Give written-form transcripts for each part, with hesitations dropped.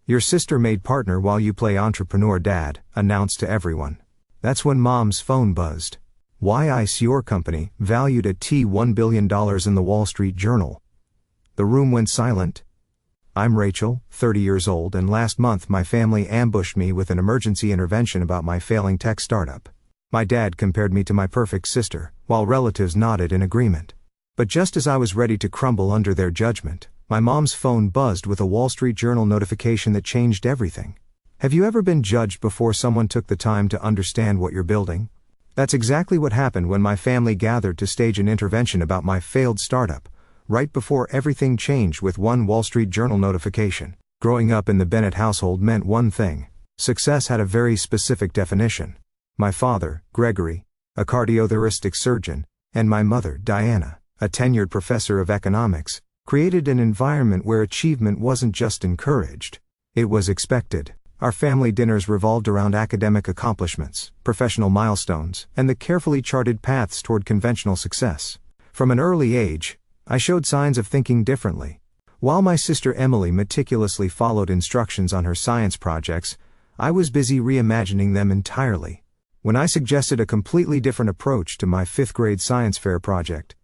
Your sister made partner while you play entrepreneur, Dad announced to everyone. That's when Mom's phone buzzed. Why ICE your company, valued at $1 billion in the Wall Street Journal. The room went silent. I'm Rachel, 30 years old, and last month my family ambushed me with an emergency intervention about my failing tech startup. My dad compared me to my perfect sister, while relatives nodded in agreement. But just as I was ready to crumble under their judgment, my mom's phone buzzed with a Wall Street Journal notification that changed everything. Have you ever been judged before someone took the time to understand what you're building? That's exactly what happened when my family gathered to stage an intervention about my failed startup, right before everything changed with one Wall Street Journal notification. Growing up in the Bennett household meant one thing. Success had a very specific definition. My father, Gregory, a cardiothoracic surgeon, and my mother, Diana, a tenured professor of economics, created an environment where achievement wasn't just encouraged, it was expected. Our family dinners revolved around academic accomplishments, professional milestones, and the carefully charted paths toward conventional success. From an early age, I showed signs of thinking differently. While my sister Emily meticulously followed instructions on her science projects, I was busy reimagining them entirely. When I suggested a completely different approach to my 5th grade science fair project,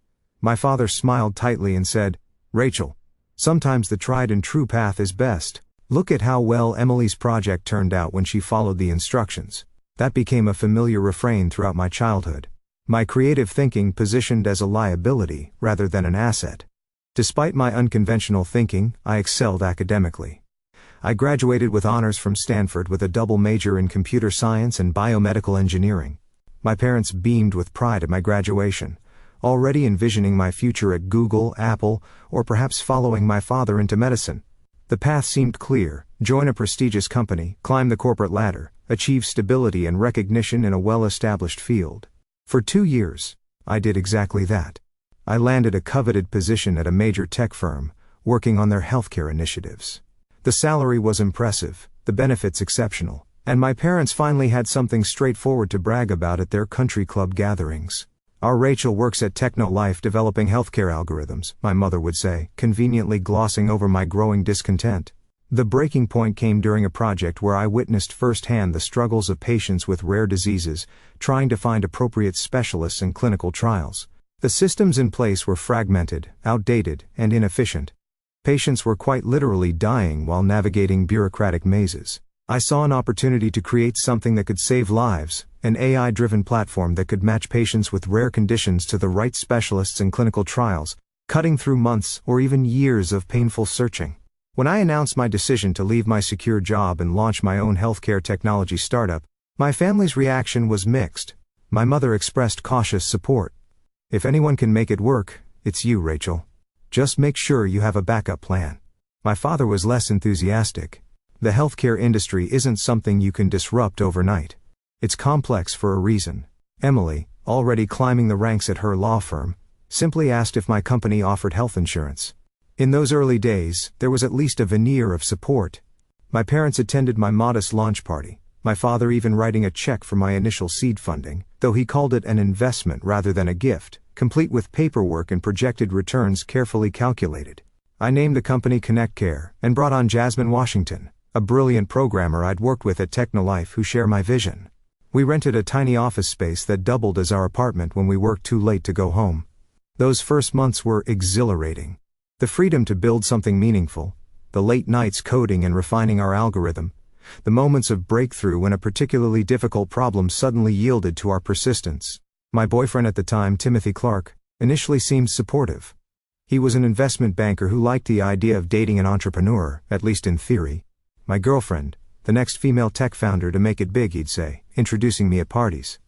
my father smiled tightly and said, "Rachel, sometimes the tried and true path is best. Look at how well Emily's project turned out when she followed the instructions." That became a familiar refrain throughout my childhood. My creative thinking positioned as a liability rather than an asset. Despite my unconventional thinking, I excelled academically. I graduated with honors from Stanford with a double major in computer science and biomedical engineering. My parents beamed with pride at my graduation, already envisioning my future at Google, Apple, or perhaps following my father into medicine. The path seemed clear: join a prestigious company, climb the corporate ladder, achieve stability and recognition in a well-established field. For 2 years, I did exactly that. I landed a coveted position at a major tech firm, working on their healthcare initiatives. The salary was impressive, the benefits exceptional, and my parents finally had something straightforward to brag about at their country club gatherings. "Our Rachel works at Technolife developing healthcare algorithms," my mother would say, conveniently glossing over my growing discontent. The breaking point came during a project where I witnessed firsthand the struggles of patients with rare diseases, trying to find appropriate specialists in clinical trials. The systems in place were fragmented, outdated, and inefficient. Patients were quite literally dying while navigating bureaucratic mazes. I saw an opportunity to create something that could save lives, an AI-driven platform that could match patients with rare conditions to the right specialists in clinical trials, cutting through months or even years of painful searching. When I announced my decision to leave my secure job and launch my own healthcare technology startup, my family's reaction was mixed. My mother expressed cautious support. "If anyone can make it work, it's you, Rachel. Just make sure you have a backup plan." My father was less enthusiastic. "The healthcare industry isn't something you can disrupt overnight. It's complex for a reason." Emily, already climbing the ranks at her law firm, simply asked if my company offered health insurance. In those early days, there was at least a veneer of support. My parents attended my modest launch party, my father even writing a check for my initial seed funding, though he called it an investment rather than a gift, complete with paperwork and projected returns carefully calculated. I named the company Connect Care and brought on Jasmine Washington, a brilliant programmer I'd worked with at Technolife who share my vision. We rented a tiny office space that doubled as our apartment when we worked too late to go home. Those first months were exhilarating. The freedom to build something meaningful, the late nights coding and refining our algorithm, the moments of breakthrough when a particularly difficult problem suddenly yielded to our persistence. My boyfriend at the time, Timothy Clark, initially seemed supportive. He was an investment banker who liked the idea of dating an entrepreneur, at least in theory. My girlfriend, the next female tech founder to make it big, he'd say, introducing me at parties.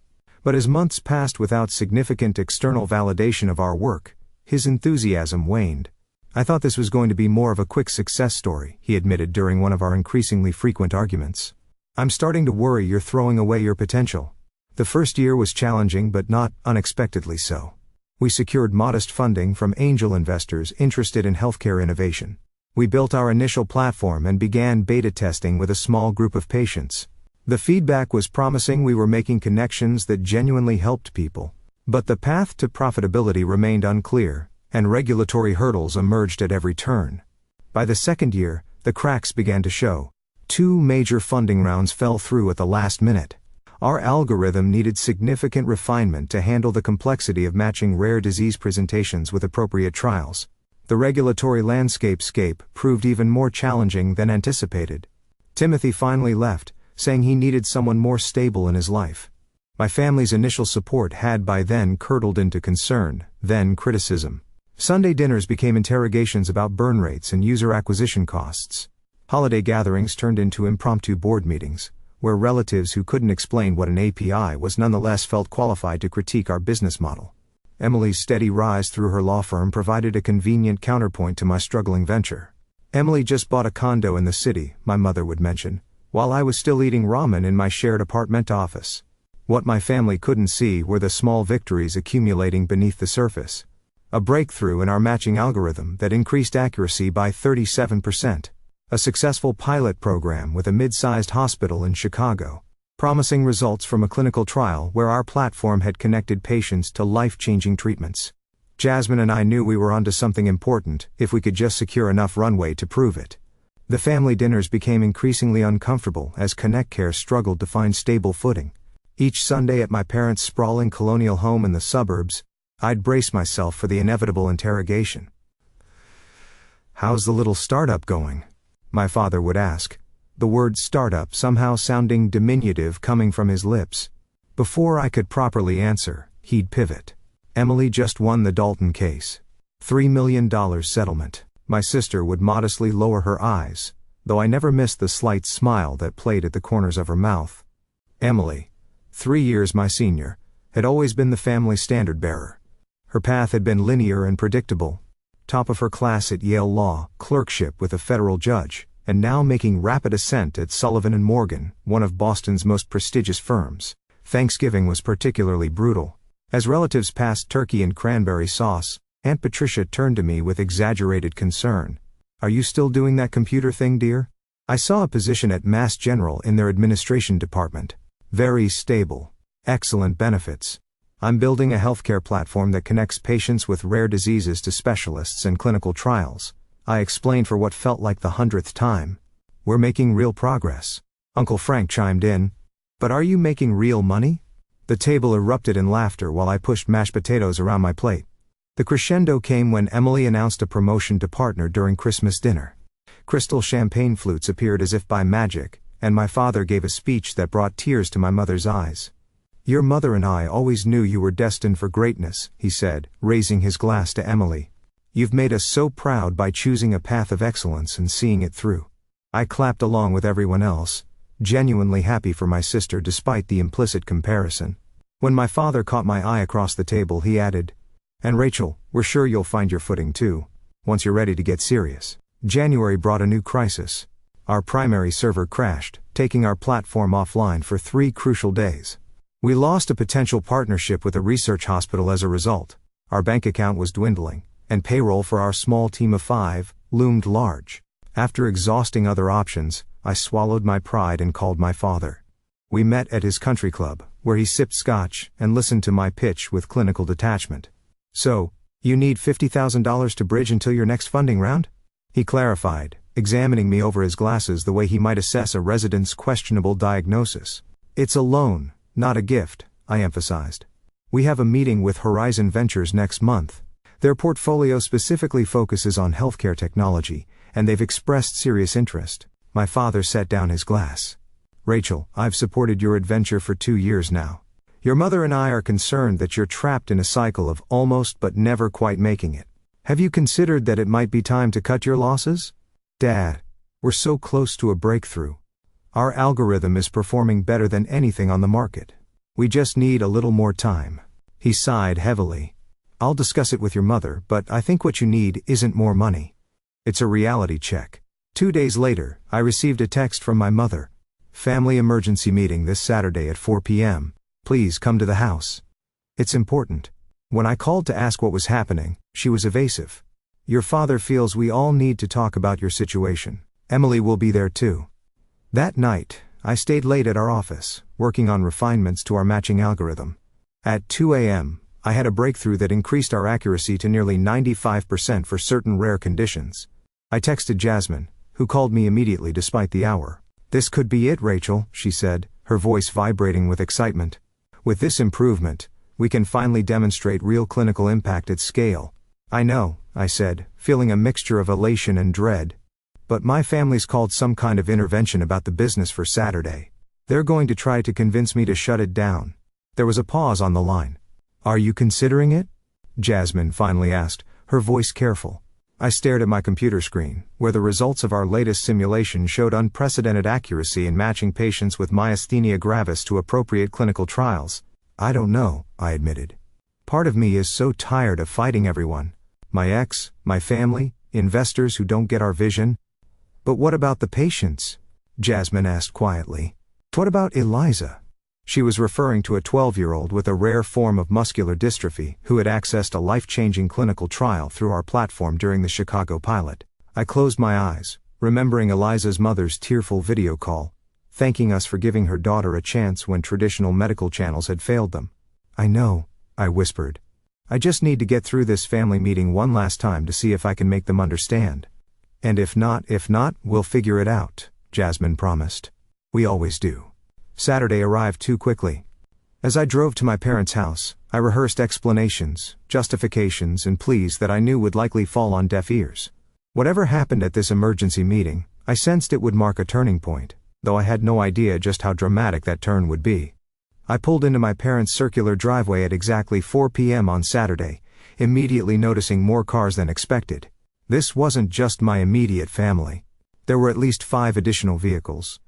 But as months passed without significant external validation of our work, his enthusiasm waned. "I thought this was going to be more of a quick success story," he admitted during one of our increasingly frequent arguments. "I'm starting to worry you're throwing away your potential." The first year was challenging but not unexpectedly so. We secured modest funding from angel investors interested in healthcare innovation. We built our initial platform and began beta testing with a small group of patients. The feedback was promising. We were making connections that genuinely helped people. But the path to profitability remained unclear, and regulatory hurdles emerged at every turn. By the second year, the cracks began to show. 2 major funding rounds fell through at the last minute. Our algorithm needed significant refinement to handle the complexity of matching rare disease presentations with appropriate trials. The regulatory landscape proved even more challenging than anticipated. Timothy finally left, saying he needed someone more stable in his life. My family's initial support had by then curdled into concern, then criticism. Sunday dinners became interrogations about burn rates and user acquisition costs. Holiday gatherings turned into impromptu board meetings, where relatives who couldn't explain what an API was nonetheless felt qualified to critique our business model. Emily's steady rise through her law firm provided a convenient counterpoint to my struggling venture. Emily just bought a condo in the city, my mother would mention, while I was still eating ramen in my shared apartment office. What my family couldn't see were the small victories accumulating beneath the surface. A breakthrough in our matching algorithm that increased accuracy by 37%. A successful pilot program with a mid-sized hospital in Chicago. Promising results from a clinical trial where our platform had connected patients to life-changing treatments. Jasmine and I knew we were onto something important if we could just secure enough runway to prove it. The family dinners became increasingly uncomfortable as Connect Care struggled to find stable footing. Each Sunday at my parents' sprawling colonial home in the suburbs, I'd brace myself for the inevitable interrogation. "How's the little startup going?" my father would ask, the word startup somehow sounding diminutive coming from his lips. Before I could properly answer, he'd pivot. "Emily just won the Dalton case. $3 million settlement." My sister would modestly lower her eyes, though I never missed the slight smile that played at the corners of her mouth. Emily, 3 years my senior, had always been the family standard-bearer. Her path had been linear and predictable. Top of her class at Yale Law, clerkship with a federal judge, and now making rapid ascent at Sullivan & Morgan, one of Boston's most prestigious firms. Thanksgiving was particularly brutal. As relatives passed turkey and cranberry sauce, Aunt Patricia turned to me with exaggerated concern. "Are you still doing that computer thing, dear?" I saw a position at Mass General in their administration department. Very stable. Excellent benefits. "I'm building a healthcare platform that connects patients with rare diseases to specialists and clinical trials," I explained for what felt like the 100th time. "We're making real progress." Uncle Frank chimed in. "But are you making real money?" The table erupted in laughter while I pushed mashed potatoes around my plate. The crescendo came when Emily announced a promotion to partner during Christmas dinner. Crystal champagne flutes appeared as if by magic, and my father gave a speech that brought tears to my mother's eyes. "Your mother and I always knew you were destined for greatness," he said, raising his glass to Emily. "You've made us so proud by choosing a path of excellence and seeing it through." I clapped along with everyone else, genuinely happy for my sister despite the implicit comparison. When my father caught my eye across the table, he added, "And Rachel, we're sure you'll find your footing too, once you're ready to get serious." January brought a new crisis. Our primary server crashed, taking our platform offline for 3 crucial days. We lost a potential partnership with a research hospital as a result. Our bank account was dwindling, and payroll for our small team of 5 loomed large. After exhausting other options, I swallowed my pride and called my father. We met at his country club, where he sipped scotch and listened to my pitch with clinical detachment. "So, you need $50,000 to bridge until your next funding round?" he clarified, examining me over his glasses the way he might assess a resident's questionable diagnosis. "It's a loan, not a gift," I emphasized. "We have a meeting with Horizon Ventures next month. Their portfolio specifically focuses on healthcare technology, and they've expressed serious interest." My father set down his glass. "Rachel, I've supported your adventure for 2 years now. Your mother and I are concerned that you're trapped in a cycle of almost but never quite making it. Have you considered that it might be time to cut your losses?" "Dad, we're so close to a breakthrough. Our algorithm is performing better than anything on the market. We just need a little more time." He sighed heavily. "I'll discuss it with your mother, but I think what you need isn't more money. It's a reality check." 2 days later, I received a text from my mother. "Family emergency meeting this Saturday at 4 p.m. Please come to the house. It's important." When I called to ask what was happening, she was evasive. "Your father feels we all need to talk about your situation. Emily will be there too." That night, I stayed late at our office, working on refinements to our matching algorithm. At 2 a.m., I had a breakthrough that increased our accuracy to nearly 95% for certain rare conditions. I texted Jasmine, who called me immediately despite the hour. "This could be it, Rachel," she said, her voice vibrating with excitement. "With this improvement, we can finally demonstrate real clinical impact at scale." "I know," I said, feeling a mixture of elation and dread. "But my family's called some kind of intervention about the business for Saturday. They're going to try to convince me to shut it down." There was a pause on the line. "Are you considering it?" Jasmine finally asked, her voice careful. I stared at my computer screen, where the results of our latest simulation showed unprecedented accuracy in matching patients with myasthenia gravis to appropriate clinical trials. "I don't know," I admitted. "Part of me is so tired of fighting everyone. My ex, my family, investors who don't get our vision." "But what about the patients?" Jasmine asked quietly. "What about Eliza?" She was referring to a 12-year-old with a rare form of muscular dystrophy who had accessed a life-changing clinical trial through our platform during the Chicago pilot. I closed my eyes, remembering Eliza's mother's tearful video call, thanking us for giving her daughter a chance when traditional medical channels had failed them. "I know," I whispered. "I just need to get through this family meeting one last time to see if I can make them understand. And if not, we'll figure it out," Jasmine promised. "We always do." Saturday arrived too quickly. As I drove to my parents' house, I rehearsed explanations, justifications, and pleas that I knew would likely fall on deaf ears. Whatever happened at this emergency meeting, I sensed it would mark a turning point, though I had no idea just how dramatic that turn would be. I pulled into my parents' circular driveway at exactly 4 p.m. on Saturday, immediately noticing more cars than expected. This wasn't just my immediate family. There were at least 5 additional vehicles.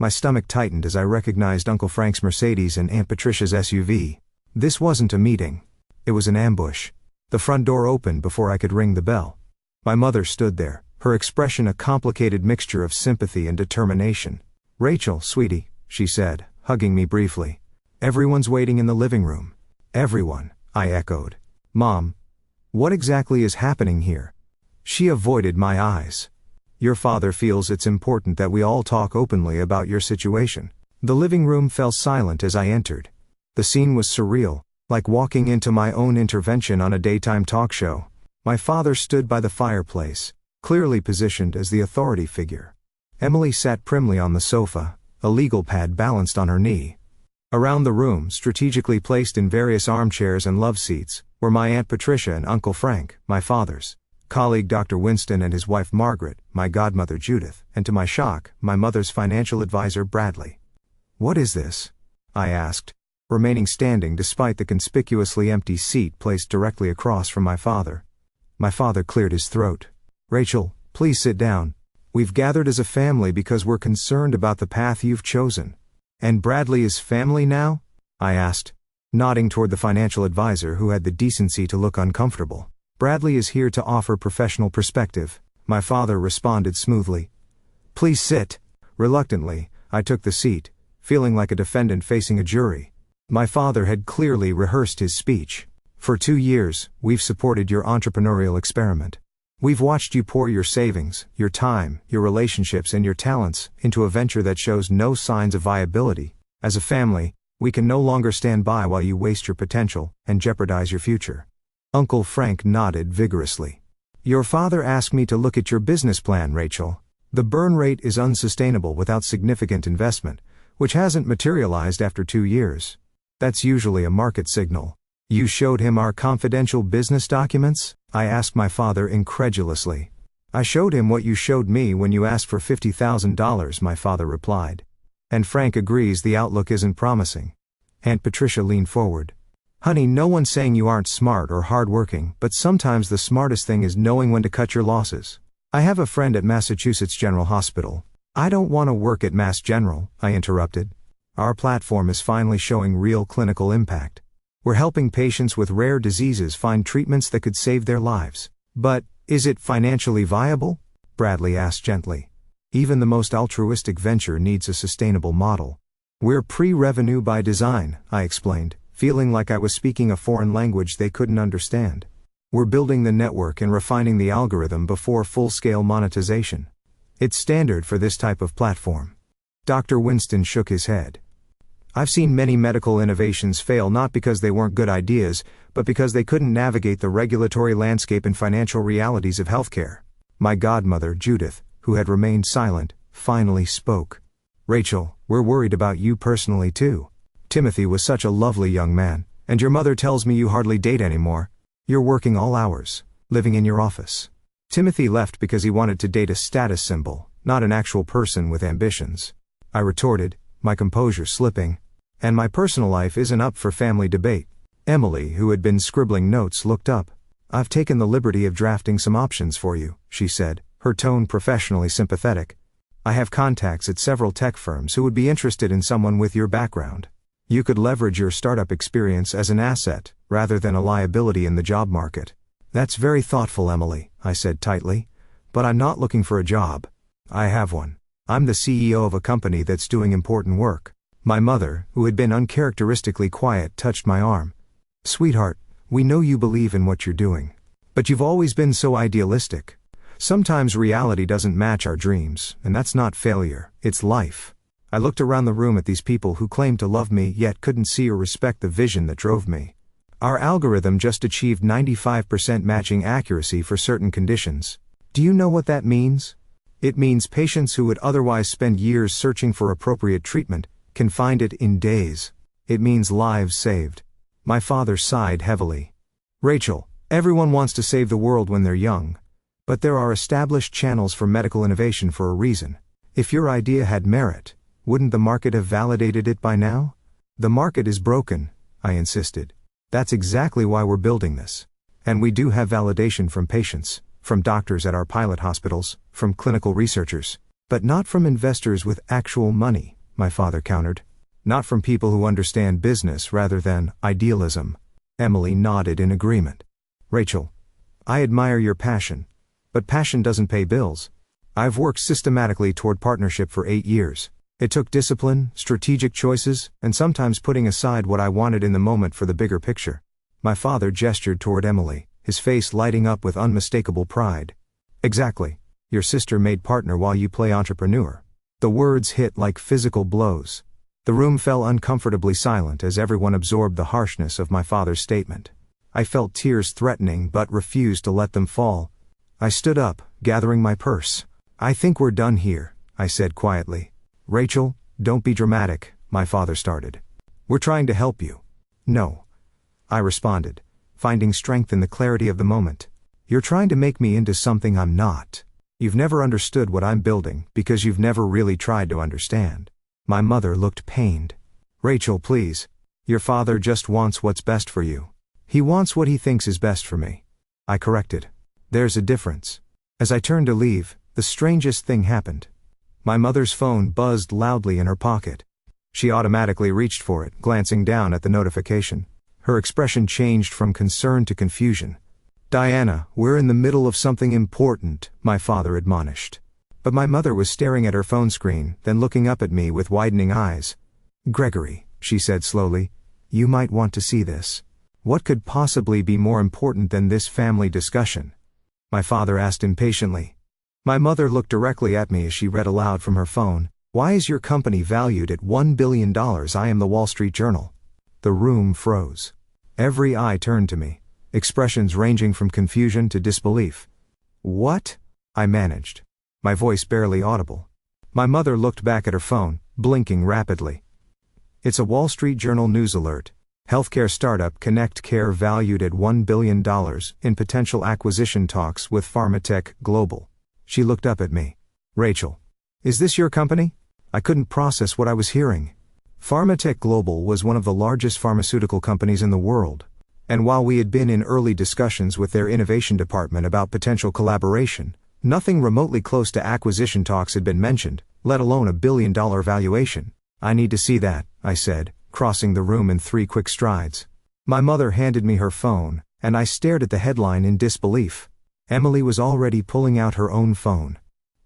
My stomach tightened as I recognized Uncle Frank's Mercedes and Aunt Patricia's SUV. This wasn't a meeting. It was an ambush. The front door opened before I could ring the bell. My mother stood there, her expression a complicated mixture of sympathy and determination. "Rachel, sweetie," she said, hugging me briefly. "Everyone's waiting in the living room." "Everyone," I echoed. "Mom, what exactly is happening here?" She avoided my eyes. "Your father feels it's important that we all talk openly about your situation." The living room fell silent as I entered. The scene was surreal, like walking into my own intervention on a daytime talk show. My father stood by the fireplace, clearly positioned as the authority figure. Emily sat primly on the sofa, a legal pad balanced on her knee. Around the room, strategically placed in various armchairs and love seats, were my Aunt Patricia and Uncle Frank, my father's colleague Dr. Winston and his wife Margaret, my godmother Judith, and to my shock, my mother's financial advisor Bradley. "What is this?" I asked, remaining standing despite the conspicuously empty seat placed directly across from my father. My father cleared his throat. "Rachel, please sit down. We've gathered as a family because we're concerned about the path you've chosen." "And Bradley is family now?" I asked, nodding toward the financial advisor who had the decency to look uncomfortable. "Bradley is here to offer professional perspective," my father responded smoothly. "Please sit." Reluctantly, I took the seat, feeling like a defendant facing a jury. My father had clearly rehearsed his speech. "For 2 years, we've supported your entrepreneurial experiment. We've watched you pour your savings, your time, your relationships, and your talents into a venture that shows no signs of viability. As a family, we can no longer stand by while you waste your potential and jeopardize your future." Uncle Frank nodded vigorously. "Your father asked me to look at your business plan, Rachel. The burn rate is unsustainable without significant investment, which hasn't materialized after 2 years. That's usually a market signal." "You showed him our confidential business documents?" I asked my father incredulously. "I showed him what you showed me when you asked for $50,000, my father replied. "And Frank agrees the outlook isn't promising." Aunt Patricia leaned forward. "Honey, no one's saying you aren't smart or hardworking, but sometimes the smartest thing is knowing when to cut your losses. I have a friend at Massachusetts General Hospital." "I don't want to work at Mass General," I interrupted. "Our platform is finally showing real clinical impact. We're helping patients with rare diseases find treatments that could save their lives." "But, is it financially viable?" Bradley asked gently. "Even the most altruistic venture needs a sustainable model." "We're pre-revenue by design," I explained, feeling like I was speaking a foreign language they couldn't understand. "We're building the network and refining the algorithm before full-scale monetization. It's standard for this type of platform." Dr. Winston shook his head. "I've seen many medical innovations fail not because they weren't good ideas, but because they couldn't navigate the regulatory landscape and financial realities of healthcare." My godmother, Judith, who had remained silent, finally spoke. Rachel, we're worried about you personally too. Timothy was such a lovely young man, and your mother tells me you hardly date anymore. You're working all hours, living in your office. Timothy left because he wanted to date a status symbol, not an actual person with ambitions. I retorted, my composure slipping. And my personal life isn't up for family debate. Emily, who had been scribbling notes, looked up. I've taken the liberty of drafting some options for you, she said, her tone professionally sympathetic. I have contacts at several tech firms who would be interested in someone with your background. You could leverage your startup experience as an asset, rather than a liability in the job market. That's very thoughtful, Emily, I said tightly. But I'm not looking for a job. I have one. I'm the CEO of a company that's doing important work. My mother, who had been uncharacteristically quiet, touched my arm. Sweetheart, we know you believe in what you're doing. But you've always been so idealistic. Sometimes reality doesn't match our dreams, and that's not failure, it's life. I looked around the room at these people who claimed to love me yet couldn't see or respect the vision that drove me. Our algorithm just achieved 95% matching accuracy for certain conditions. Do you know what that means? It means patients who would otherwise spend years searching for appropriate treatment can find it in days. It means lives saved. My father sighed heavily. Rachel, everyone wants to save the world when they're young. But there are established channels for medical innovation for a reason. If your idea had merit, wouldn't the market have validated it by now? The market is broken, I insisted. That's exactly why we're building this. And we do have validation from patients, from doctors at our pilot hospitals, from clinical researchers. But not from investors with actual money, my father countered. Not from people who understand business rather than idealism. Emily nodded in agreement. Rachel, I admire your passion. But passion doesn't pay bills. I've worked systematically toward partnership for 8 years. It took discipline, strategic choices, and sometimes putting aside what I wanted in the moment for the bigger picture. My father gestured toward Emily, his face lighting up with unmistakable pride. Exactly. Your sister made partner while you play entrepreneur. The words hit like physical blows. The room fell uncomfortably silent as everyone absorbed the harshness of my father's statement. I felt tears threatening but refused to let them fall. I stood up, gathering my purse. I think we're done here, I said quietly. Rachel, don't be dramatic, my father started. We're trying to help you. No. I responded, finding strength in the clarity of the moment. You're trying to make me into something I'm not. You've never understood what I'm building because you've never really tried to understand. My mother looked pained. Rachel, please. Your father just wants what's best for you. He wants what he thinks is best for me. I corrected. There's a difference. As I turned to leave, the strangest thing happened. My mother's phone buzzed loudly in her pocket. She automatically reached for it, glancing down at the notification. Her expression changed from concern to confusion. Diana, we're in the middle of something important, my father admonished. But my mother was staring at her phone screen, then looking up at me with widening eyes. Gregory, she said slowly, you might want to see this. What could possibly be more important than this family discussion? My father asked impatiently. My mother looked directly at me as she read aloud from her phone. Why is your company valued at $1 billion? I am the Wall Street Journal. The room froze. Every eye turned to me, expressions ranging from confusion to disbelief. What? I managed. My voice barely audible. My mother looked back at her phone, blinking rapidly. It's a Wall Street Journal news alert. Healthcare startup Connect Care valued at $1 billion in potential acquisition talks with Pharmatech Global. She looked up at me. Rachel, is this your company? I couldn't process what I was hearing. Pharmatech Global was one of the largest pharmaceutical companies in the world. And while we had been in early discussions with their innovation department about potential collaboration, nothing remotely close to acquisition talks had been mentioned, let alone a $1 billion valuation. I need to see that, I said, crossing the room in 3 quick strides. My mother handed me her phone, and I stared at the headline in disbelief. Emily was already pulling out her own phone.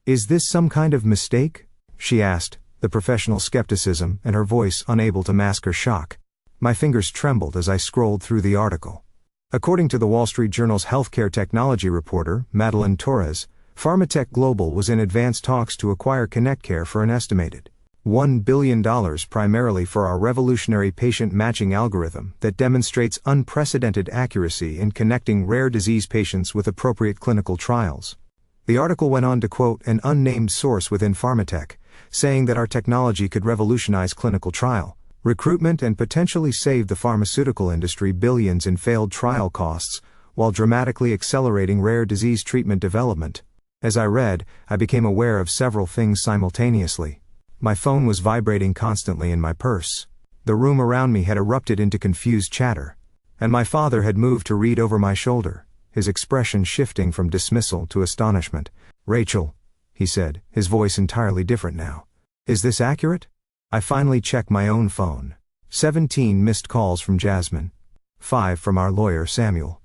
Is this some kind of mistake? She asked, the professional skepticism and her voice unable to mask her shock. My fingers trembled as I scrolled through the article. According to the Wall Street Journal's healthcare technology reporter, Madeline Torres, Pharmatech Global was in advanced talks to acquire ConnectCare for an estimated $1 billion, primarily for our revolutionary patient matching algorithm that demonstrates unprecedented accuracy in connecting rare disease patients with appropriate clinical trials. The article went on to quote an unnamed source within Pharmatech, saying that our technology could revolutionize clinical trial recruitment and potentially save the pharmaceutical industry billions in failed trial costs, while dramatically accelerating rare disease treatment development. As I read, I became aware of several things simultaneously. My phone was vibrating constantly in my purse. The room around me had erupted into confused chatter. And my father had moved to read over my shoulder, his expression shifting from dismissal to astonishment. "Rachel," he said, his voice entirely different now. "Is this accurate?" I finally checked my own phone. 17 missed calls from Jasmine. 5 from our lawyer Samuel.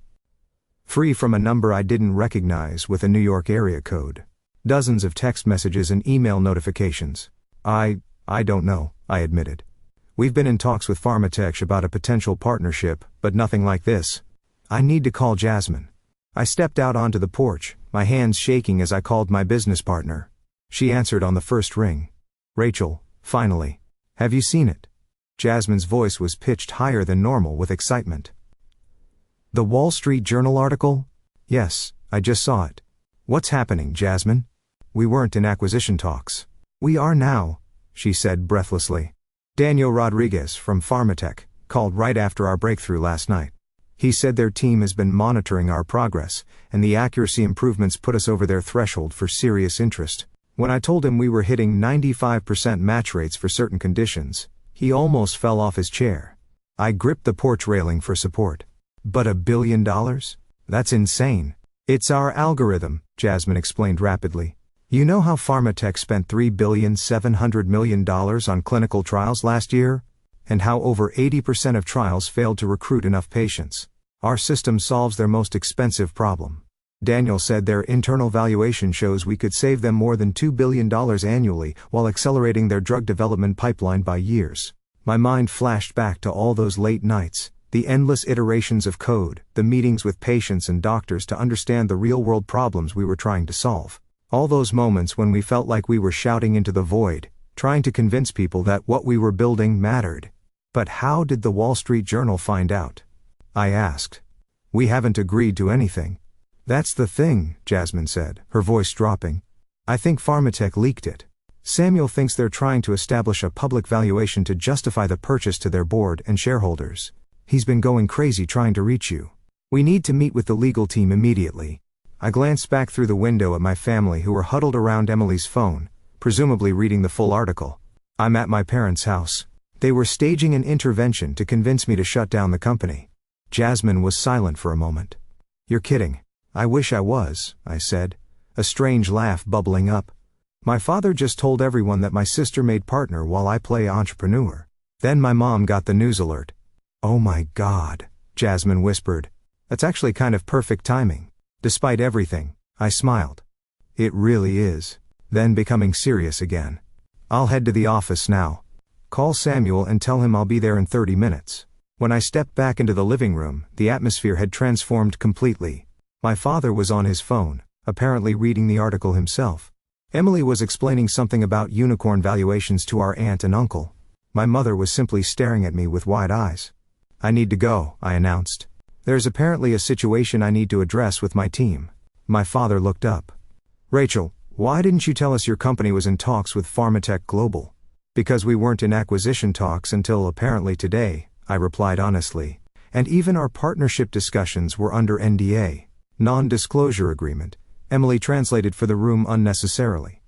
3 from a number I didn't recognize with a New York area code. Dozens of text messages and email notifications. I don't know, I admitted. We've been in talks with Pharmatech about a potential partnership, but nothing like this. I need to call Jasmine. I stepped out onto the porch, my hands shaking as I called my business partner. She answered on the first ring. "Rachel, finally. Have you seen it?" Jasmine's voice was pitched higher than normal with excitement. "The Wall Street Journal article?" "Yes, I just saw it." "What's happening, Jasmine?" "We weren't in acquisition talks." "We are now," she said breathlessly. "Daniel Rodriguez from Pharmatech called right after our breakthrough last night. He said their team has been monitoring our progress, and the accuracy improvements put us over their threshold for serious interest. When I told him we were hitting 95% match rates for certain conditions, he almost fell off his chair." I gripped the porch railing for support. "But $1 billion? That's insane." "It's our algorithm," Jasmine explained rapidly. "You know how Pharmatech spent $3.7 billion on clinical trials last year? And how over 80% of trials failed to recruit enough patients? Our system solves their most expensive problem. Daniel said their internal valuation shows we could save them more than $2 billion annually while accelerating their drug development pipeline by years." My mind flashed back to all those late nights, the endless iterations of code, the meetings with patients and doctors to understand the real-world problems we were trying to solve. All those moments when we felt like we were shouting into the void, trying to convince people that what we were building mattered. "But how did the Wall Street Journal find out?" I asked. "We haven't agreed to anything." "That's the thing," Jasmine said, her voice dropping. "I think Pharmatech leaked it. Samuel thinks they're trying to establish a public valuation to justify the purchase to their board and shareholders. He's been going crazy trying to reach you. We need to meet with the legal team immediately." I glanced back through the window at my family who were huddled around Emily's phone, presumably reading the full article. I'm at my parents' house. They were staging an intervention to convince me to shut down the company. Jasmine was silent for a moment. "You're kidding." "I wish I was," I said, a strange laugh bubbling up. "My father just told everyone that my sister made partner while I play entrepreneur." Then my mom got the news alert. "Oh my God," Jasmine whispered. "That's actually kind of perfect timing." Despite everything, I smiled. "It really is." Then becoming serious again. "I'll head to the office now. Call Samuel and tell him I'll be there in 30 minutes. When I stepped back into the living room, the atmosphere had transformed completely. My father was on his phone, apparently reading the article himself. Emily was explaining something about unicorn valuations to our aunt and uncle. My mother was simply staring at me with wide eyes. "I need to go," I announced. "There's apparently a situation I need to address with my team." My father looked up. "Rachel, why didn't you tell us your company was in talks with Pharmatech Global?" "Because we weren't in acquisition talks until apparently today," I replied honestly. "And even our partnership discussions were under NDA, non-disclosure agreement." Emily translated for the room unnecessarily.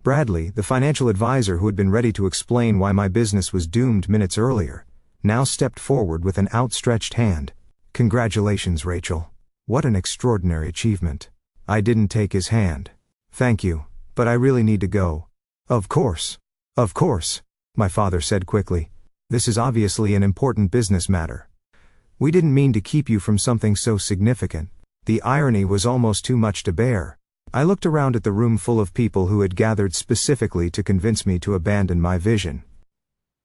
Bradley, the financial advisor who had been ready to explain why my business was doomed minutes earlier, now stepped forward with an outstretched hand. "Congratulations, Rachel. What an extraordinary achievement." I didn't take his hand. "Thank you, but I really need to go." "Of course. Of course," my father said quickly. "This is obviously an important business matter. We didn't mean to keep you from something so significant." The irony was almost too much to bear. I looked around at the room full of people who had gathered specifically to convince me to abandon my vision.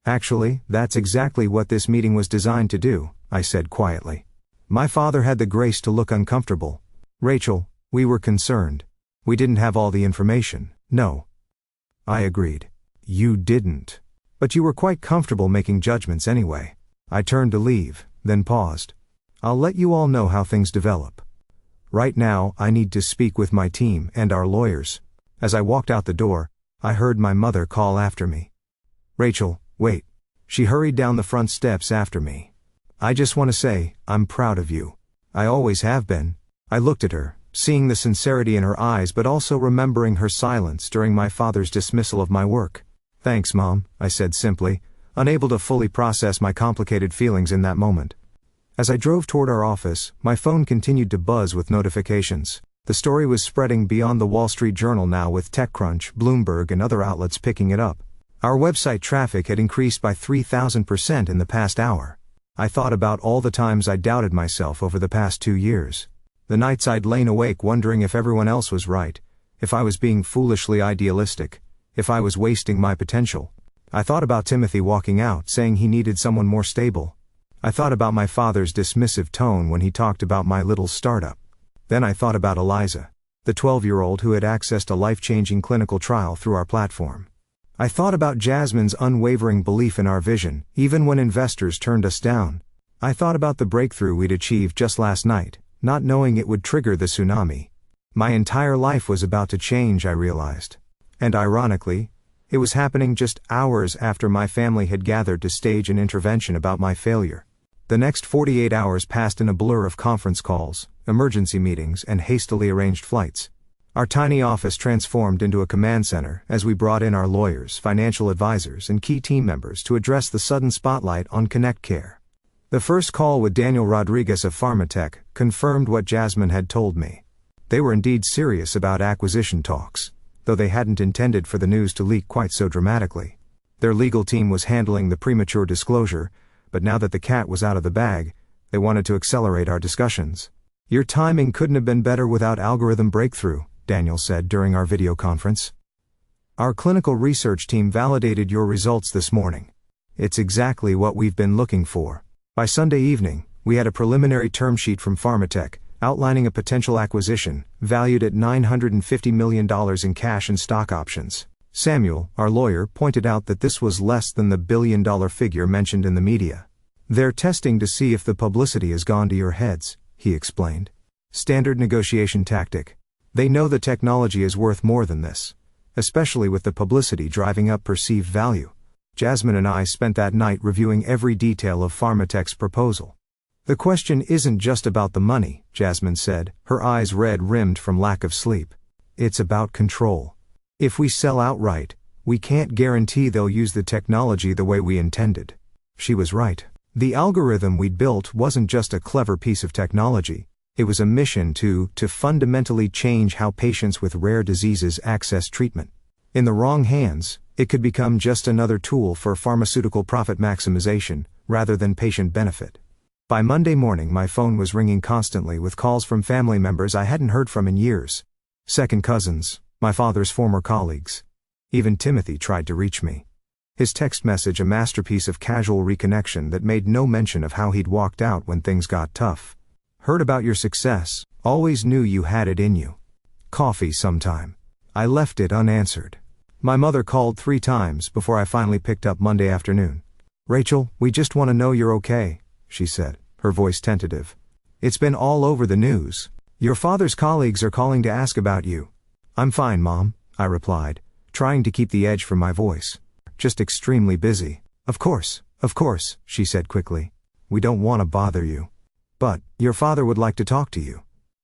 "Actually, that's exactly what this meeting was designed to do," I said quietly. My father had the grace to look uncomfortable. "Rachel, we were concerned. We didn't have all the information." "No." I agreed. "You didn't. But you were quite comfortable making judgments anyway." I turned to leave, then paused. "I'll let you all know how things develop. Right now, I need to speak with my team and our lawyers." As I walked out the door, I heard my mother call after me. "Rachel, wait." She hurried down the front steps after me. "I just want to say, I'm proud of you. I always have been." I looked at her, seeing the sincerity in her eyes but also remembering her silence during my father's dismissal of my work. "Thanks, Mom," I said simply, unable to fully process my complicated feelings in that moment. As I drove toward our office, my phone continued to buzz with notifications. The story was spreading beyond the Wall Street Journal now, with TechCrunch, Bloomberg, and other outlets picking it up. Our website traffic had increased by 3,000% in the past hour. I thought about all the times I doubted myself over the past 2 years. The nights I'd lain awake wondering if everyone else was right, if I was being foolishly idealistic, if I was wasting my potential. I thought about Timothy walking out saying he needed someone more stable. I thought about my father's dismissive tone when he talked about my little startup. Then I thought about Eliza, the 12-year-old who had accessed a life-changing clinical trial through our platform. I thought about Jasmine's unwavering belief in our vision, even when investors turned us down. I thought about the breakthrough we'd achieved just last night, not knowing it would trigger the tsunami. My entire life was about to change, I realized. And ironically, it was happening just hours after my family had gathered to stage an intervention about my failure. The next 48 hours passed in a blur of conference calls, emergency meetings, and hastily arranged flights. Our tiny office transformed into a command center as we brought in our lawyers, financial advisors, and key team members to address the sudden spotlight on Connect Care. The first call with Daniel Rodriguez of Pharmatech confirmed what Jasmine had told me. They were indeed serious about acquisition talks, though they hadn't intended for the news to leak quite so dramatically. Their legal team was handling the premature disclosure, but now that the cat was out of the bag, they wanted to accelerate our discussions. "Your timing couldn't have been better without algorithm breakthrough," Daniel said during our video conference. "Our clinical research team validated your results this morning. It's exactly what we've been looking for." By Sunday evening, we had a preliminary term sheet from Pharmatech, outlining a potential acquisition, valued at $950 million in cash and stock options. Samuel, our lawyer, pointed out that this was less than the billion-dollar figure mentioned in the media. "They're testing to see if the publicity has gone to your heads," he explained. "Standard negotiation tactic. They know the technology is worth more than this, especially with the publicity driving up perceived value." Jasmine and I spent that night reviewing every detail of Pharmatech's proposal. "The question isn't just about the money," Jasmine said, her eyes red-rimmed from lack of sleep. "It's about control. If we sell outright, we can't guarantee they'll use the technology the way we intended." She was right. The algorithm we'd built wasn't just a clever piece of technology. It was a mission to fundamentally change how patients with rare diseases access treatment. In the wrong hands, it could become just another tool for pharmaceutical profit maximization, rather than patient benefit. By Monday morning, my phone was ringing constantly with calls from family members I hadn't heard from in years. Second cousins, my father's former colleagues. Even Timothy tried to reach me. His text message a masterpiece of casual reconnection that made no mention of how he'd walked out when things got tough. "Heard about your success, always knew you had it in you. Coffee sometime." I left it unanswered. My mother called 3 times before I finally picked up Monday afternoon. "Rachel, we just want to know you're okay," she said, her voice tentative. "It's been all over the news. Your father's colleagues are calling to ask about you." "I'm fine, Mom," I replied, trying to keep the edge from my voice. "Just extremely busy." Of course, she said quickly. "We don't want to bother you. But, your father would like to talk to you.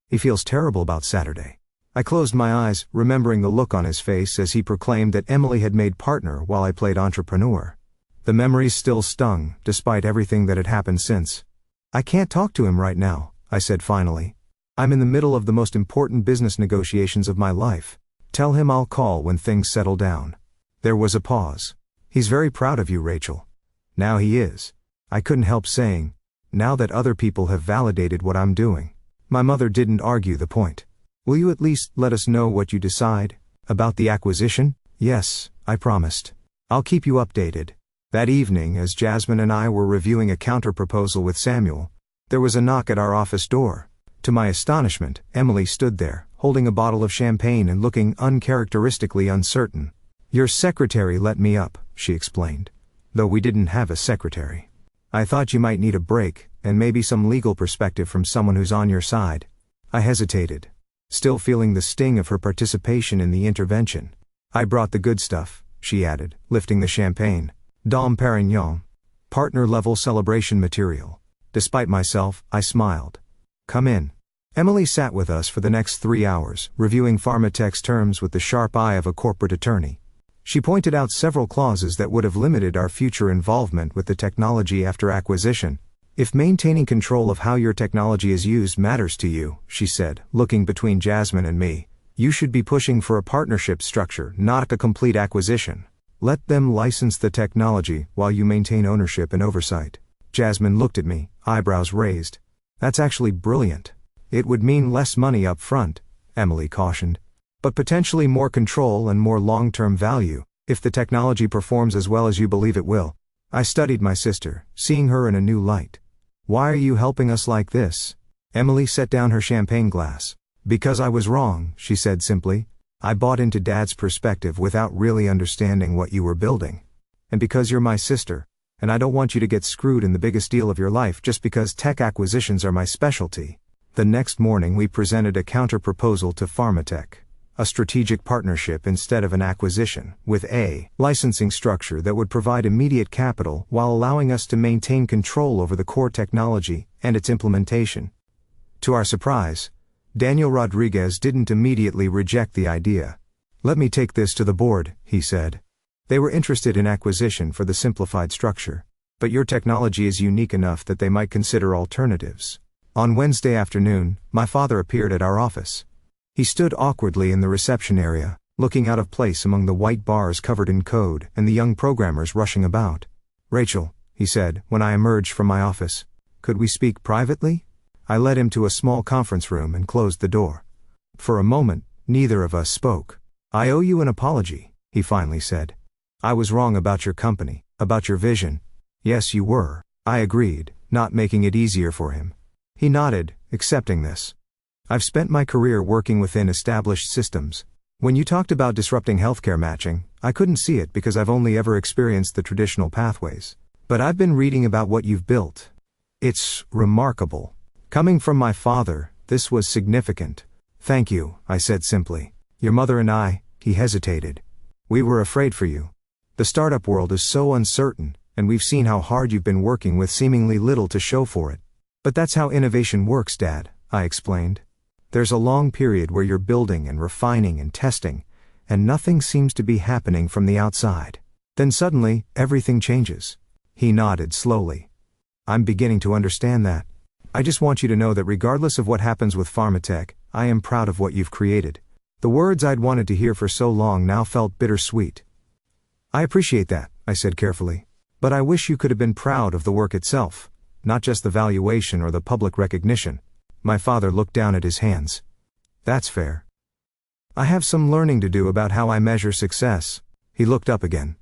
He feels terrible about Saturday." I closed my eyes, remembering the look on his face as he proclaimed that Emily had made partner while I played entrepreneur. The memories still stung, despite everything that had happened since. "I can't talk to him right now," I said finally. "I'm in the middle of the most important business negotiations of my life. Tell him I'll call when things settle down." There was a pause. "He's very proud of you, Rachel." "Now he is," I couldn't help saying, "now that other people have validated what I'm doing." My mother didn't argue the point. "Will you at least let us know what you decide? About the acquisition?" "Yes," I promised. "I'll keep you updated." That evening, as Jasmine and I were reviewing a counter-proposal with Samuel, there was a knock at our office door. To my astonishment, Emily stood there, holding a bottle of champagne and looking uncharacteristically uncertain. "Your secretary let me up," she explained. "Though we didn't have a secretary. I thought you might need a break, and maybe some legal perspective from someone who's on your side." I hesitated, still feeling the sting of her participation in the intervention. I brought the good stuff, she added, lifting the champagne. Dom Perignon. Partner-level celebration material. Despite myself, I smiled. Come in. Emily sat with us for the next 3 hours, reviewing Pharmatech's terms with the sharp eye of a corporate attorney. She pointed out several clauses that would have limited our future involvement with the technology after acquisition. If maintaining control of how your technology is used matters to you, she said, looking between Jasmine and me, you should be pushing for a partnership structure, not a complete acquisition. Let them license the technology while you maintain ownership and oversight. Jasmine looked at me, eyebrows raised. That's actually brilliant. It would mean less money up front, Emily cautioned. But potentially more control and more long-term value, if the technology performs as well as you believe it will. I studied my sister, seeing her in a new light. Why are you helping us like this? Emily set down her champagne glass. Because I was wrong, she said simply. I bought into Dad's perspective without really understanding what you were building. And because you're my sister, and I don't want you to get screwed in the biggest deal of your life just because tech acquisitions are my specialty. The next morning we presented a counter-proposal to Pharmatech. A strategic partnership instead of an acquisition, with a licensing structure that would provide immediate capital while allowing us to maintain control over the core technology and its implementation. To our surprise, Daniel Rodriguez didn't immediately reject the idea. Let me take this to the board, he said. They were interested in acquisition for the simplified structure, but your technology is unique enough that they might consider alternatives. On Wednesday afternoon, my father appeared at our office. He stood awkwardly in the reception area, looking out of place among the white bars covered in code and the young programmers rushing about. Rachel, he said, when I emerged from my office, could we speak privately? I led him to a small conference room and closed the door. For a moment, neither of us spoke. I owe you an apology, he finally said. I was wrong about your company, about your vision. Yes, you were, I agreed, not making it easier for him. He nodded, accepting this. I've spent my career working within established systems. When you talked about disrupting healthcare matching, I couldn't see it because I've only ever experienced the traditional pathways. But I've been reading about what you've built. It's remarkable. Coming from my father, this was significant. Thank you, I said simply. Your mother and I, he hesitated. We were afraid for you. The startup world is so uncertain, and we've seen how hard you've been working with seemingly little to show for it. But that's how innovation works, Dad, I explained. There's a long period where you're building and refining and testing, and nothing seems to be happening from the outside. Then suddenly, everything changes. He nodded slowly. I'm beginning to understand that. I just want you to know that regardless of what happens with Pharmatech, I am proud of what you've created. The words I'd wanted to hear for so long now felt bittersweet. I appreciate that, I said carefully. But I wish you could have been proud of the work itself, not just the valuation or the public recognition. My father looked down at his hands. That's fair. I have some learning to do about how I measure success. He looked up again.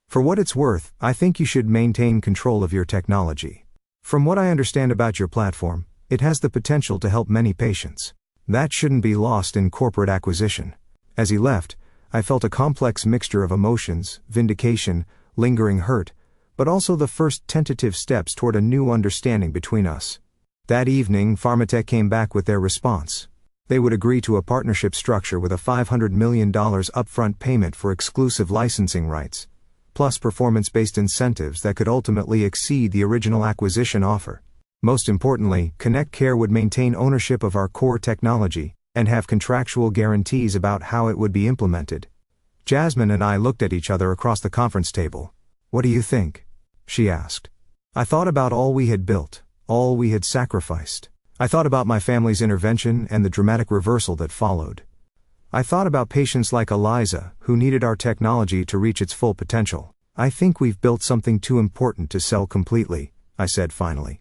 For what it's worth, I think you should maintain control of your technology. From what I understand about your platform, it has the potential to help many patients. That shouldn't be lost in corporate acquisition. As he left, I felt a complex mixture of emotions, vindication, lingering hurt, but also the first tentative steps toward a new understanding between us. That evening, Pharmatech came back with their response. They would agree to a partnership structure with a $500 million upfront payment for exclusive licensing rights, plus performance-based incentives that could ultimately exceed the original acquisition offer. Most importantly, Connect Care would maintain ownership of our core technology, and have contractual guarantees about how it would be implemented. Jasmine and I looked at each other across the conference table. What do you think? She asked. I thought about all we had built, all we had sacrificed. I thought about my family's intervention and the dramatic reversal that followed. I thought about patients like Eliza, who needed our technology to reach its full potential. I think we've built something too important to sell completely, I said finally.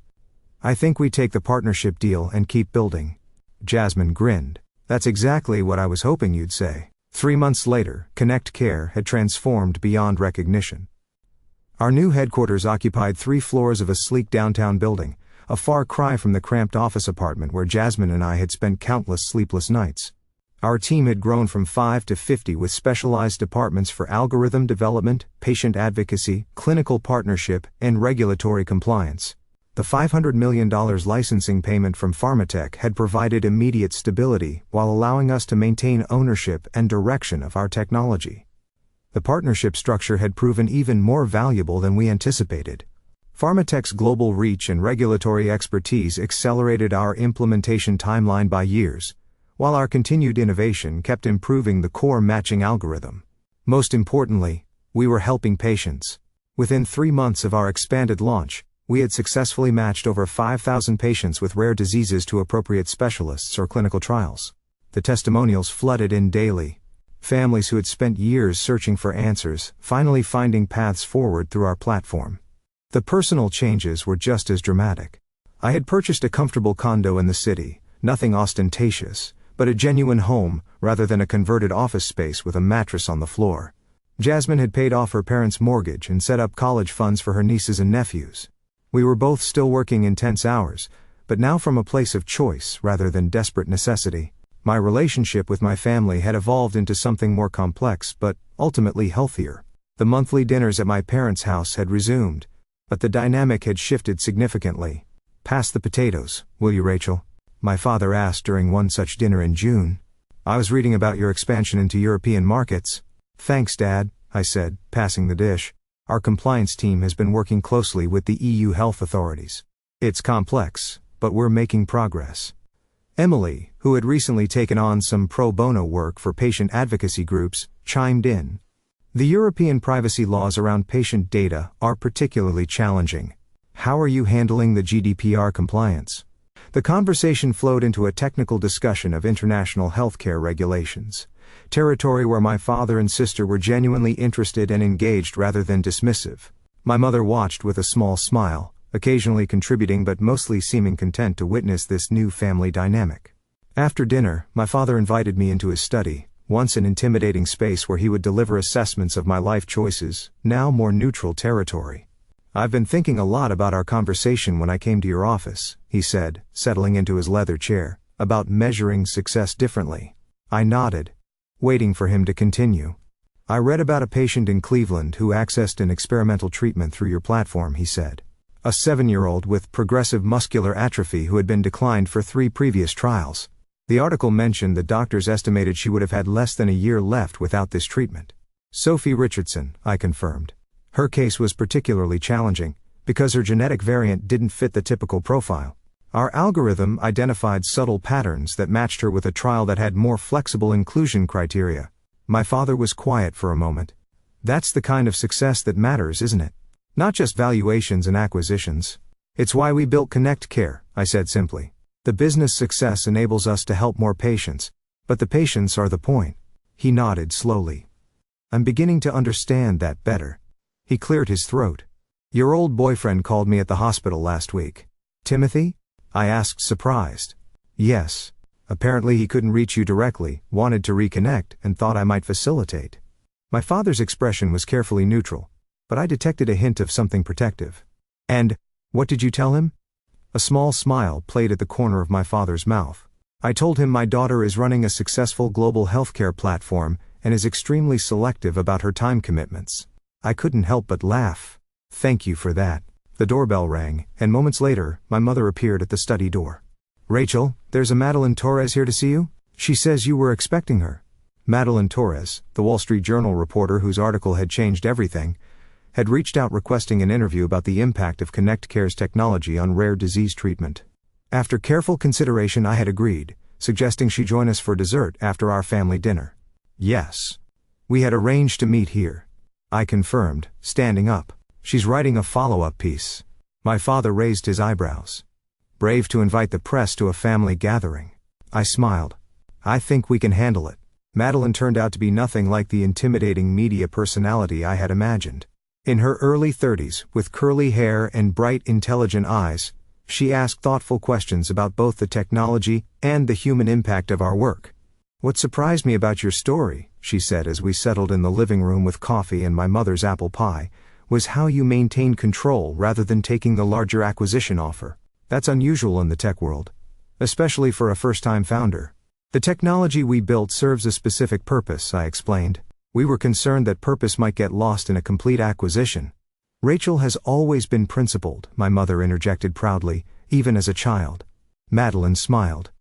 I think we take the partnership deal and keep building. Jasmine grinned. That's exactly what I was hoping you'd say. 3 months later, Connect Care had transformed beyond recognition. Our new headquarters occupied 3 floors of a sleek downtown building, a far cry from the cramped office apartment where Jasmine and I had spent countless sleepless nights. Our team had grown from 5 to 50 with specialized departments for algorithm development, patient advocacy, clinical partnership, and regulatory compliance. The $500 million licensing payment from Pharmatech had provided immediate stability while allowing us to maintain ownership and direction of our technology. The partnership structure had proven even more valuable than we anticipated. Pharmatech's global reach and regulatory expertise accelerated our implementation timeline by years, while our continued innovation kept improving the core matching algorithm. Most importantly, we were helping patients. Within 3 months of our expanded launch, we had successfully matched over 5,000 patients with rare diseases to appropriate specialists or clinical trials. The testimonials flooded in daily. Families who had spent years searching for answers, finally finding paths forward through our platform. The personal changes were just as dramatic. I had purchased a comfortable condo in the city, nothing ostentatious, but a genuine home, rather than a converted office space with a mattress on the floor. Jasmine had paid off her parents' mortgage and set up college funds for her nieces and nephews. We were both still working intense hours, but now from a place of choice rather than desperate necessity. My relationship with my family had evolved into something more complex but ultimately healthier. The monthly dinners at my parents' house had resumed, but the dynamic had shifted significantly. "Pass the potatoes, will you, Rachel?" my father asked during one such dinner in June. "I was reading about your expansion into European markets." "Thanks, Dad," I said, passing the dish. "Our compliance team has been working closely with the EU health authorities. It's complex, but we're making progress." Emily, who had recently taken on some pro bono work for patient advocacy groups, chimed in. "The European privacy laws around patient data are particularly challenging. How are you handling the GDPR compliance?" The conversation flowed into a technical discussion of international healthcare regulations, territory where my father and sister were genuinely interested and engaged rather than dismissive. My mother watched with a small smile, occasionally contributing but mostly seeming content to witness this new family dynamic. After dinner, my father invited me into his study, once an intimidating space where he would deliver assessments of my life choices, now more neutral territory. "I've been thinking a lot about our conversation when I came to your office," he said, settling into his leather chair, "about measuring success differently." I nodded, waiting for him to continue. "I read about a patient in Cleveland who accessed an experimental treatment through your platform," he said. "A 7-year-old with progressive muscular atrophy who had been declined for 3 previous trials. The article mentioned that doctors estimated she would have had less than a year left without this treatment." "Sophie Richardson," I confirmed. "Her case was particularly challenging, because her genetic variant didn't fit the typical profile. Our algorithm identified subtle patterns that matched her with a trial that had more flexible inclusion criteria." My father was quiet for a moment. "That's the kind of success that matters, isn't it? Not just valuations and acquisitions. It's why we built Connect Care," I said simply. "The business success enables us to help more patients, but the patients are the point." He nodded slowly. "I'm beginning to understand that better." He cleared his throat. "Your old boyfriend called me at the hospital last week." "Timothy?" I asked, surprised. "Yes. Apparently he couldn't reach you directly, wanted to reconnect, and thought I might facilitate." My father's expression was carefully neutral, but I detected a hint of something protective. "And, what did you tell him?" A small smile played at the corner of my father's mouth. "I told him my daughter is running a successful global healthcare platform and is extremely selective about her time commitments." I couldn't help but laugh. "Thank you for that." The doorbell rang, and moments later, my mother appeared at the study door. "Rachel, there's a Madeline Torres here to see you. She says you were expecting her." Madeline Torres, the Wall Street Journal reporter whose article had changed everything, had reached out requesting an interview about the impact of Connect Care's technology on rare disease treatment. After careful consideration, I had agreed, suggesting she join us for dessert after our family dinner. "Yes. We had arranged to meet here," I confirmed, standing up. "She's writing a follow-up piece." My father raised his eyebrows. "Brave to invite the press to a family gathering." I smiled. "I think we can handle it." Madeline turned out to be nothing like the intimidating media personality I had imagined. In her early 30s, with curly hair and bright, intelligent eyes, she asked thoughtful questions about both the technology and the human impact of our work. "What surprised me about your story," she said as we settled in the living room with coffee and my mother's apple pie, "was how you maintained control rather than taking the larger acquisition offer. That's unusual in the tech world, especially for a first-time founder." "The technology we built serves a specific purpose," I explained. "We were concerned that purpose might get lost in a complete acquisition." "Rachel has always been principled," my mother interjected proudly, "even as a child." Madeline smiled.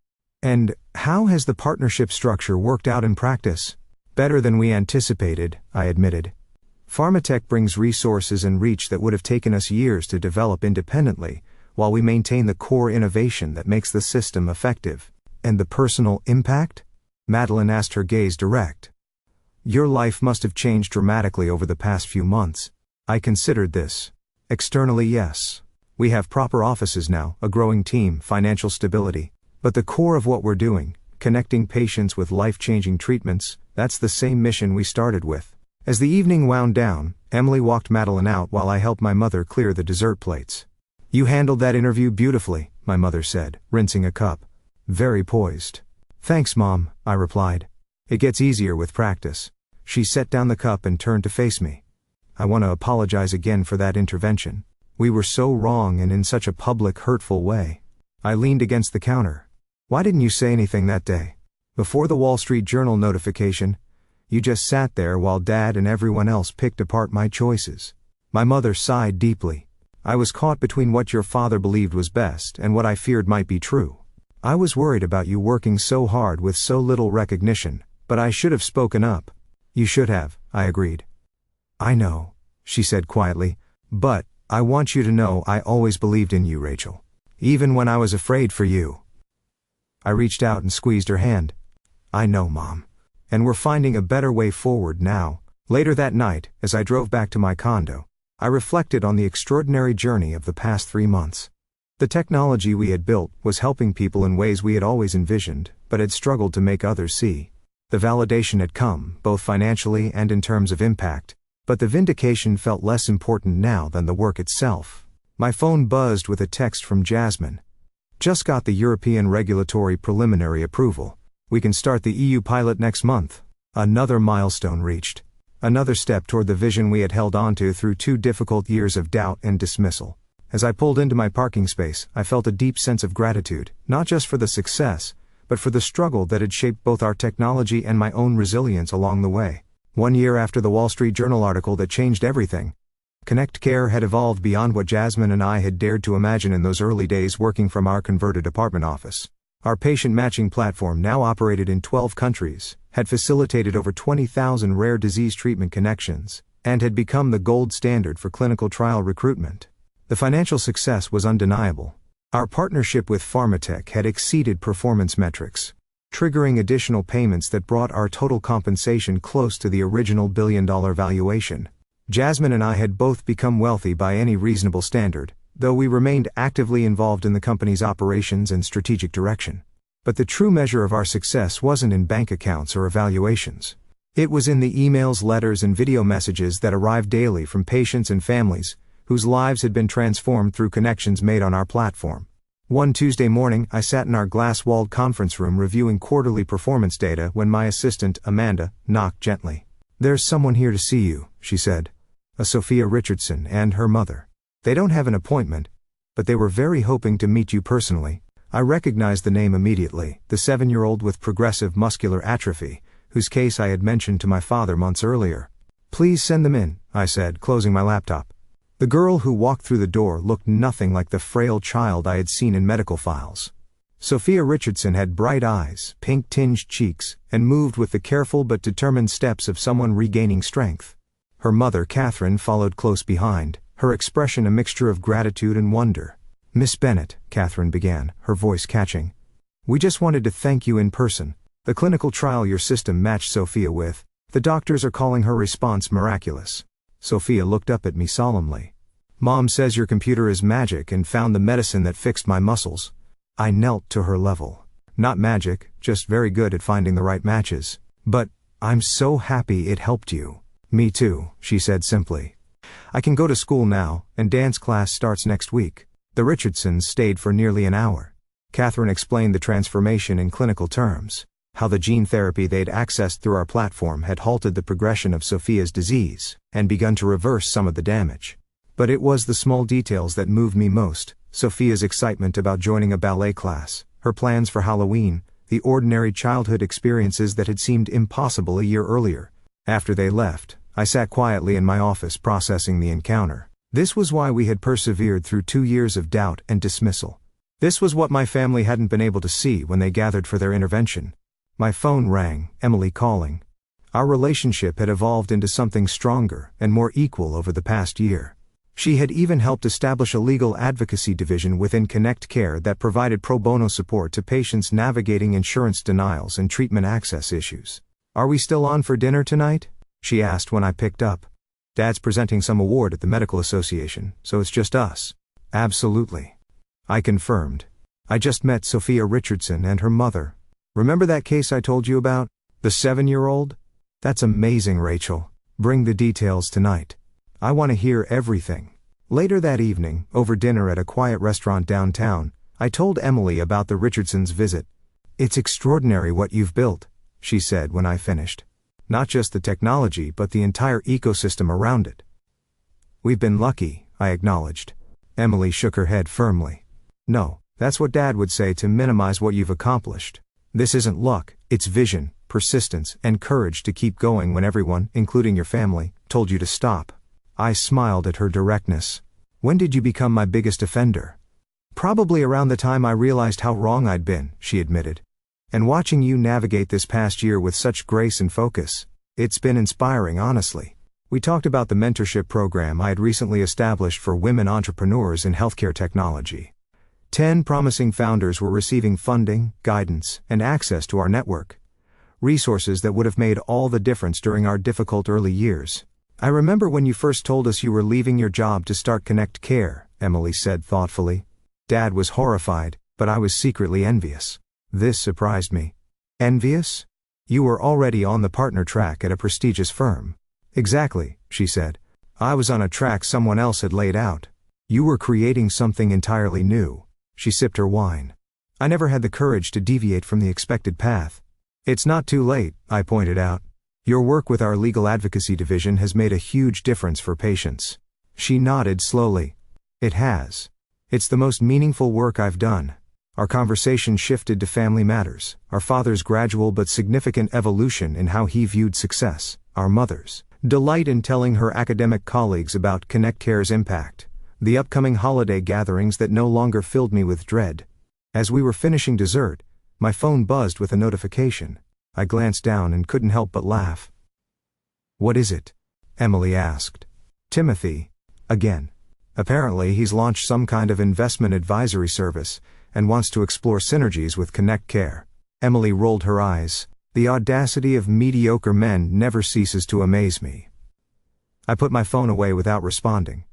"And how has the partnership structure worked out in practice?" Better than we anticipated, I admitted. Pharmatech brings resources and reach that would have taken us years to develop independently, while we maintain the core innovation that makes the system effective. And the personal impact? Madeline asked, her gaze direct. Your life must have changed dramatically over the past few months. I considered this. Externally, yes. We have proper offices now, a growing team, financial stability. But the core of what we're doing, connecting patients with life-changing treatments, that's the same mission we started with. As the evening wound down, Emily walked Madeline out while I helped my mother clear the dessert plates. You handled that interview beautifully, my mother said, rinsing a cup. Very poised. Thanks, Mom, I replied. It gets easier with practice. She set down the cup and turned to face me. I want to apologize again for that intervention. We were so wrong and in such a public, hurtful way. I leaned against the counter. Why didn't you say anything that day? Before the Wall Street Journal notification, you just sat there while Dad and everyone else picked apart my choices. My mother sighed deeply. I was caught between what your father believed was best and what I feared might be true. I was worried about you working so hard with so little recognition, but I should have spoken up. You should have, I agreed. I know, she said quietly, but I want you to know I always believed in you, Rachel. Even when I was afraid for you. I reached out and squeezed her hand. I know, Mom. And we're finding a better way forward now. Later that night, as I drove back to my condo, I reflected on the extraordinary journey of the past 3 months. The technology we had built was helping people in ways we had always envisioned, but had struggled to make others see. The validation had come, both financially and in terms of impact, but the vindication felt less important now than the work itself. My phone buzzed with a text from Jasmine. Just got the European regulatory preliminary approval. We can start the EU pilot next month. Another milestone reached. Another step toward the vision we had held onto through 2 difficult years of doubt and dismissal. As I pulled into my parking space, I felt a deep sense of gratitude, not just for the success, but for the struggle that had shaped both our technology and my own resilience along the way. 1 year after the Wall Street Journal article that changed everything, Connect Care had evolved beyond what Jasmine and I had dared to imagine in those early days working from our converted apartment office. Our patient matching platform, now operated in 12 countries, had facilitated over 20,000 rare disease treatment connections, and had become the gold standard for clinical trial recruitment. The financial success was undeniable. Our partnership with Pharmatech had exceeded performance metrics, triggering additional payments that brought our total compensation close to the original billion-dollar valuation. Jasmine and I had both become wealthy by any reasonable standard, though we remained actively involved in the company's operations and strategic direction. But the true measure of our success wasn't in bank accounts or evaluations. It was in the emails, letters, and video messages that arrived daily from patients and families whose lives had been transformed through connections made on our platform. One Tuesday morning, I sat in our glass-walled conference room reviewing quarterly performance data when my assistant, Amanda, knocked gently. There's someone here to see you, she said. A Sophia Richardson and her mother. They don't have an appointment, but they were very hoping to meet you personally. I recognized the name immediately, the 7-year-old with progressive muscular atrophy, whose case I had mentioned to my father months earlier. Please send them in, I said, closing my laptop. The girl who walked through the door looked nothing like the frail child I had seen in medical files. Sophia Richardson had bright eyes, pink-tinged cheeks, and moved with the careful but determined steps of someone regaining strength. Her mother, Catherine, followed close behind, her expression a mixture of gratitude and wonder. Miss Bennett, Catherine began, her voice catching. We just wanted to thank you in person. The clinical trial your system matched Sophia with, the doctors are calling her response miraculous. Sophia looked up at me solemnly. Mom says your computer is magic and found the medicine that fixed my muscles. I knelt to her level. Not magic, just very good at finding the right matches. But, I'm so happy it helped you. Me too, she said simply. I can go to school now, and dance class starts next week. The Richardsons stayed for nearly an hour. Catherine explained the transformation in clinical terms, how the gene therapy they'd accessed through our platform had halted the progression of Sophia's disease, and begun to reverse some of the damage. But it was the small details that moved me most, Sophia's excitement about joining a ballet class, her plans for Halloween, the ordinary childhood experiences that had seemed impossible a year earlier. After they left, I sat quietly in my office processing the encounter. This was why we had persevered through 2 years of doubt and dismissal. This was what my family hadn't been able to see when they gathered for their intervention. My phone rang, Emily calling. Our relationship had evolved into something stronger and more equal over the past year. She had even helped establish a legal advocacy division within Connect Care that provided pro bono support to patients navigating insurance denials and treatment access issues. "Are we still on for dinner tonight?" she asked when I picked up. "Dad's presenting some award at the Medical Association, so it's just us." "Absolutely," I confirmed. "I just met Sophia Richardson and her mother. Remember that case I told you about? The 7-year-old? That's amazing, Rachel. Bring the details tonight. I want to hear everything." Later that evening, over dinner at a quiet restaurant downtown, I told Emily about the Richardsons' visit. "It's extraordinary what you've built," she said when I finished. "Not just the technology but the entire ecosystem around it." "We've been lucky," I acknowledged. Emily shook her head firmly. "No, that's what Dad would say to minimize what you've accomplished. This isn't luck, it's vision, persistence, and courage to keep going when everyone, including your family, told you to stop." I smiled at her directness. "When did you become my biggest offender?" "Probably around the time I realized how wrong I'd been," she admitted. "And watching you navigate this past year with such grace and focus, it's been inspiring, honestly." We talked about the mentorship program I had recently established for women entrepreneurs in healthcare technology. 10 promising founders were receiving funding, guidance, and access to our network. Resources that would have made all the difference during our difficult early years. "I remember when you first told us you were leaving your job to start Connect Care," Emily said thoughtfully. "Dad was horrified, but I was secretly envious." This surprised me. "Envious? You were already on the partner track at a prestigious firm." "Exactly," she said. "I was on a track someone else had laid out. You were creating something entirely new." She sipped her wine. "I never had the courage to deviate from the expected path." "It's not too late," I pointed out. "Your work with our legal advocacy division has made a huge difference for patients." She nodded slowly. "It has. It's the most meaningful work I've done." Our conversation shifted to family matters, our father's gradual but significant evolution in how he viewed success, our mother's delight in telling her academic colleagues about Connect Care's impact, the upcoming holiday gatherings that no longer filled me with dread. As we were finishing dessert, my phone buzzed with a notification. I glanced down and couldn't help but laugh. "What is it?" Emily asked. "Timothy. Again. Apparently he's launched some kind of investment advisory service, and wants to explore synergies with Connect Care." Emily rolled her eyes. "The audacity of mediocre men never ceases to amaze me." I put my phone away without responding.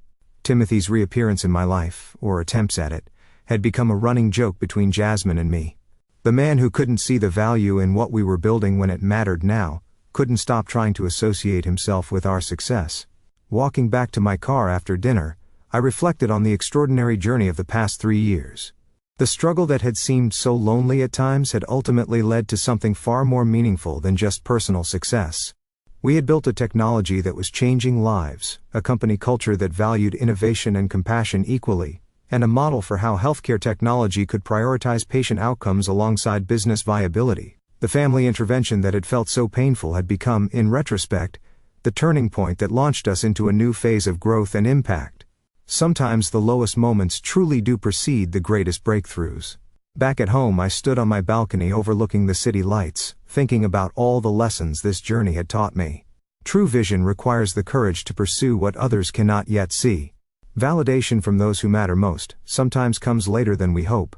Timothy's reappearance in my life, or attempts at it, had become a running joke between Jasmine and me. The man who couldn't see the value in what we were building when it mattered now, couldn't stop trying to associate himself with our success. Walking back to my car after dinner, I reflected on the extraordinary journey of the past 3 years. The struggle that had seemed so lonely at times had ultimately led to something far more meaningful than just personal success. We had built a technology that was changing lives, a company culture that valued innovation and compassion equally, and a model for how healthcare technology could prioritize patient outcomes alongside business viability. The family intervention that had felt so painful had become, in retrospect, the turning point that launched us into a new phase of growth and impact. Sometimes the lowest moments truly do precede the greatest breakthroughs. Back at home, I stood on my balcony overlooking the city lights, thinking about all the lessons this journey had taught me. True vision requires the courage to pursue what others cannot yet see. Validation from those who matter most sometimes comes later than we hope,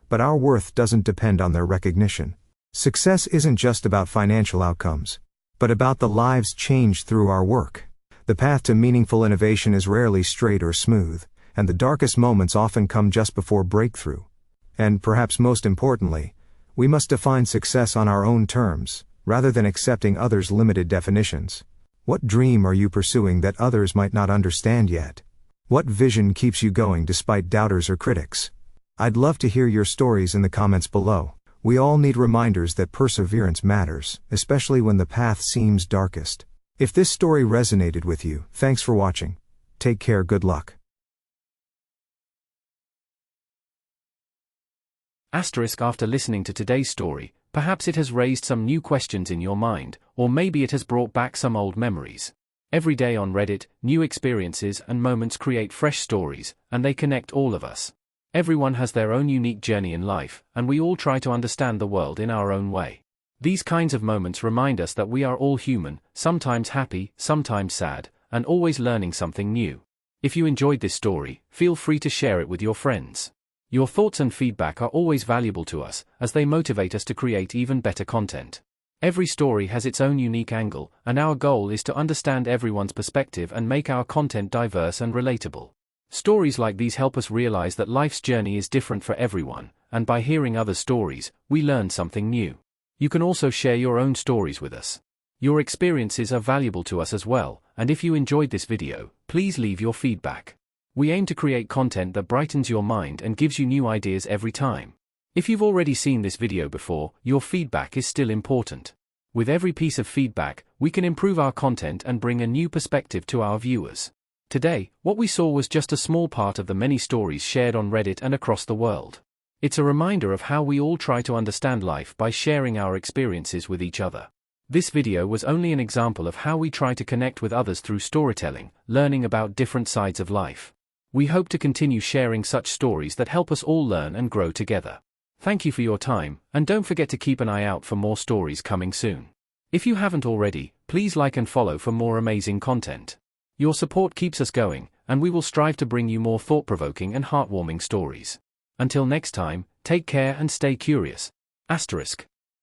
but our worth doesn't depend on their recognition. Success isn't just about financial outcomes, but about the lives changed through our work. The path to meaningful innovation is rarely straight or smooth, and the darkest moments often come just before breakthrough. And perhaps most importantly, we must define success on our own terms, rather than accepting others' limited definitions. What dream are you pursuing that others might not understand yet? What vision keeps you going despite doubters or critics? I'd love to hear your stories in the comments below. We all need reminders that perseverance matters, especially when the path seems darkest. If this story resonated with you, thanks for watching. Take care, good luck. After listening to today's story, perhaps it has raised some new questions in your mind, or maybe it has brought back some old memories. Every day on Reddit, new experiences and moments create fresh stories, and they connect all of us. Everyone has their own unique journey in life, and we all try to understand the world in our own way. These kinds of moments remind us that we are all human, sometimes happy, sometimes sad, and always learning something new. If you enjoyed this story, feel free to share it with your friends. Your thoughts and feedback are always valuable to us, as they motivate us to create even better content. Every story has its own unique angle, and our goal is to understand everyone's perspective and make our content diverse and relatable. Stories like these help us realize that life's journey is different for everyone, and by hearing other stories, we learn something new. You can also share your own stories with us. Your experiences are valuable to us as well, and if you enjoyed this video, please leave your feedback. We aim to create content that brightens your mind and gives you new ideas every time. If you've already seen this video before, your feedback is still important. With every piece of feedback, we can improve our content and bring a new perspective to our viewers. Today, what we saw was just a small part of the many stories shared on Reddit and across the world. It's a reminder of how we all try to understand life by sharing our experiences with each other. This video was only an example of how we try to connect with others through storytelling, learning about different sides of life. We hope to continue sharing such stories that help us all learn and grow together. Thank you for your time, and don't forget to keep an eye out for more stories coming soon. If you haven't already, please like and follow for more amazing content. Your support keeps us going, and we will strive to bring you more thought-provoking and heartwarming stories. Until next time, take care and stay curious. **